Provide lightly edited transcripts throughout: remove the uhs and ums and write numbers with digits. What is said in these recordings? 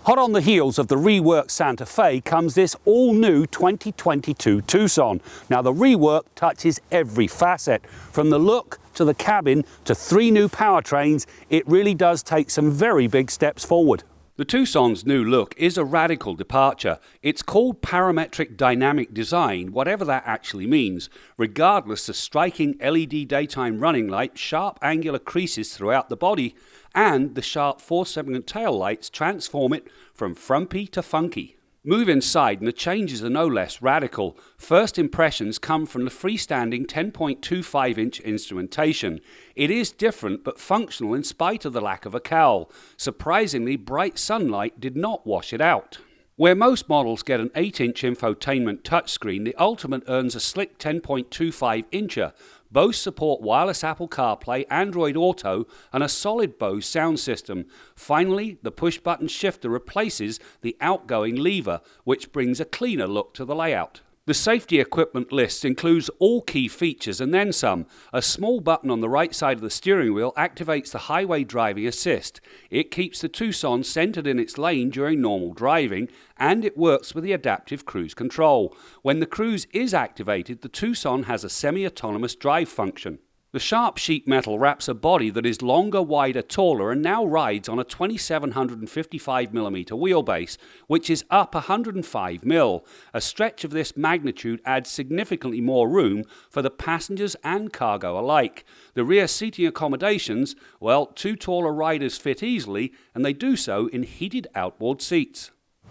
Hot on the heels of the reworked Santa Fe comes this all-new 2022 Tucson. Now the rework touches every facet, from the look to the cabin to 3 new powertrains. It really does take some very big steps forward. The Tucson's new look is a radical departure. It's called Parametric Dynamic design, whatever that actually means. Regardless, the striking LED daytime running light, sharp angular creases throughout the body, and the sharp 4-segment taillights transform it from frumpy to funky. Move inside and the changes are no less radical. First impressions come from the freestanding 10.25-inch instrumentation. It is different but functional in spite of the lack of a cowl. Surprisingly, bright sunlight did not wash it out. Where most models get an 8-inch infotainment touchscreen, the Ultimate earns a slick 10.25-incher. Both support wireless Apple CarPlay, Android Auto, and a solid Bose sound system. Finally, the push-button shifter replaces the outgoing lever, which brings a cleaner look to the layout. The safety equipment list includes all key features and then some. A small button on the right side of the steering wheel activates the highway driving assist. It keeps the Tucson centered in its lane during normal driving, and it works with the adaptive cruise control. When the cruise is activated, the Tucson has a semi-autonomous drive function. The sharp sheet metal wraps a body that is longer, wider, taller, and now rides on a 2755mm wheelbase, which is up 105mm. A stretch of this magnitude adds significantly more room for the passengers and cargo alike. The rear seating accommodations, well, 2 taller riders fit easily, and they do so in heated outboard seats.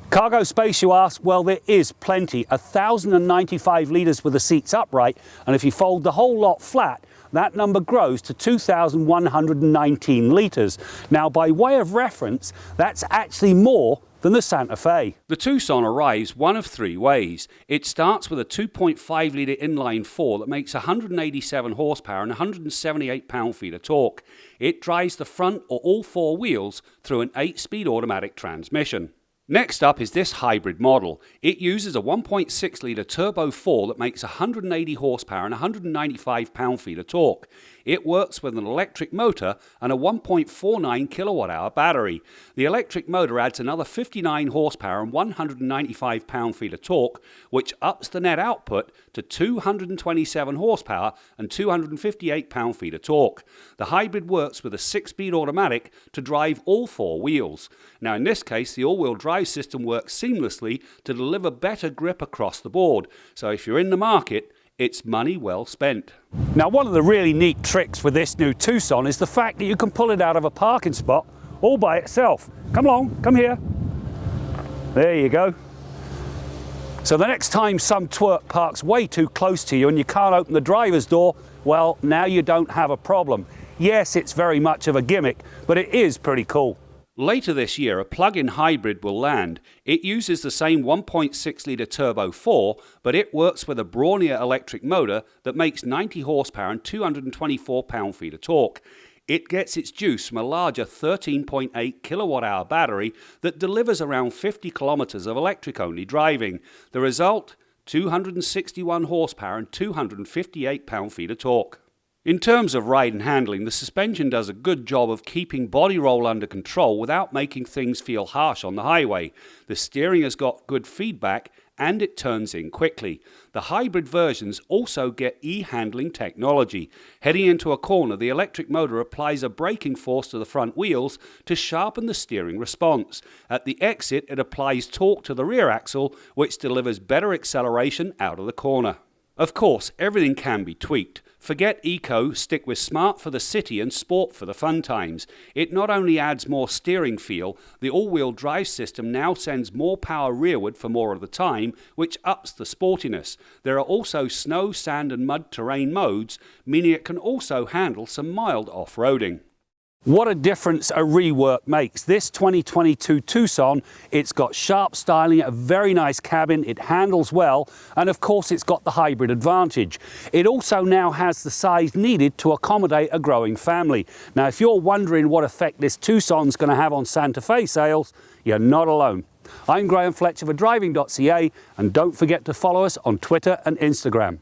Cargo space, you ask? Well, there is plenty. 1,095 litres with the seats upright, and if you fold the whole lot flat, that number grows to 2,119 litres. Now, by way of reference, that's actually more than the Santa Fe. The Tucson arrives one of 3 ways. It starts with a 2.5-litre inline-4 that makes 187 horsepower and 178 pound-feet of torque. It drives the front or all 4 wheels through an 8-speed automatic transmission. Next up is this hybrid model. It uses a 1.6-litre turbo 4 that makes 180 horsepower and 195 pound-feet of torque. It works with an electric motor and a 1.49 kilowatt-hour battery. The electric motor adds another 59 horsepower and 195 pound-feet of torque, which ups the net output to 227 horsepower and 258 pound-feet of torque. The hybrid works with a 6-speed automatic to drive all 4 wheels. Now, in this case, the all-wheel drive system works seamlessly to deliver better grip across the board. So if you're in the market, it's money well spent. Now, one of the really neat tricks with this new Tucson is the fact that you can pull it out of a parking spot all by itself. Come along, come here. There you go. So the next time some twerp parks way too close to you and you can't open the driver's door, well, now you don't have a problem. Yes, it's very much of a gimmick, but it is pretty cool. Later this year, a plug-in hybrid will land. It uses the same 1.6-litre turbo 4, but it works with a brawnier electric motor that makes 90 horsepower and 224 pound-feet of torque. It gets its juice from a larger 13.8 kilowatt-hour battery that delivers around 50 kilometers of electric-only driving. The result? 261 horsepower and 258 pound-feet of torque. In terms of ride and handling, the suspension does a good job of keeping body roll under control without making things feel harsh on the highway. The steering has got good feedback and it turns in quickly. The hybrid versions also get e-handling technology. Heading into a corner, the electric motor applies a braking force to the front wheels to sharpen the steering response. At the exit, it applies torque to the rear axle, which delivers better acceleration out of the corner. Of course, everything can be tweaked. Forget eco, stick with smart for the city and sport for the fun times. It not only adds more steering feel, the all-wheel drive system now sends more power rearward for more of the time, which ups the sportiness. There are also snow, sand and mud terrain modes, meaning it can also handle some mild off-roading. What a difference a rework makes. This 2022 Tucson, it's got sharp styling, a very nice cabin, it handles well, and of course it's got the hybrid advantage. It also now has the size needed to accommodate a growing family. Now, if you're wondering what effect this Tucson's going to have on Santa Fe sales, you're not alone. I'm Graham Fletcher for Driving.ca, and don't forget to follow us on Twitter and Instagram.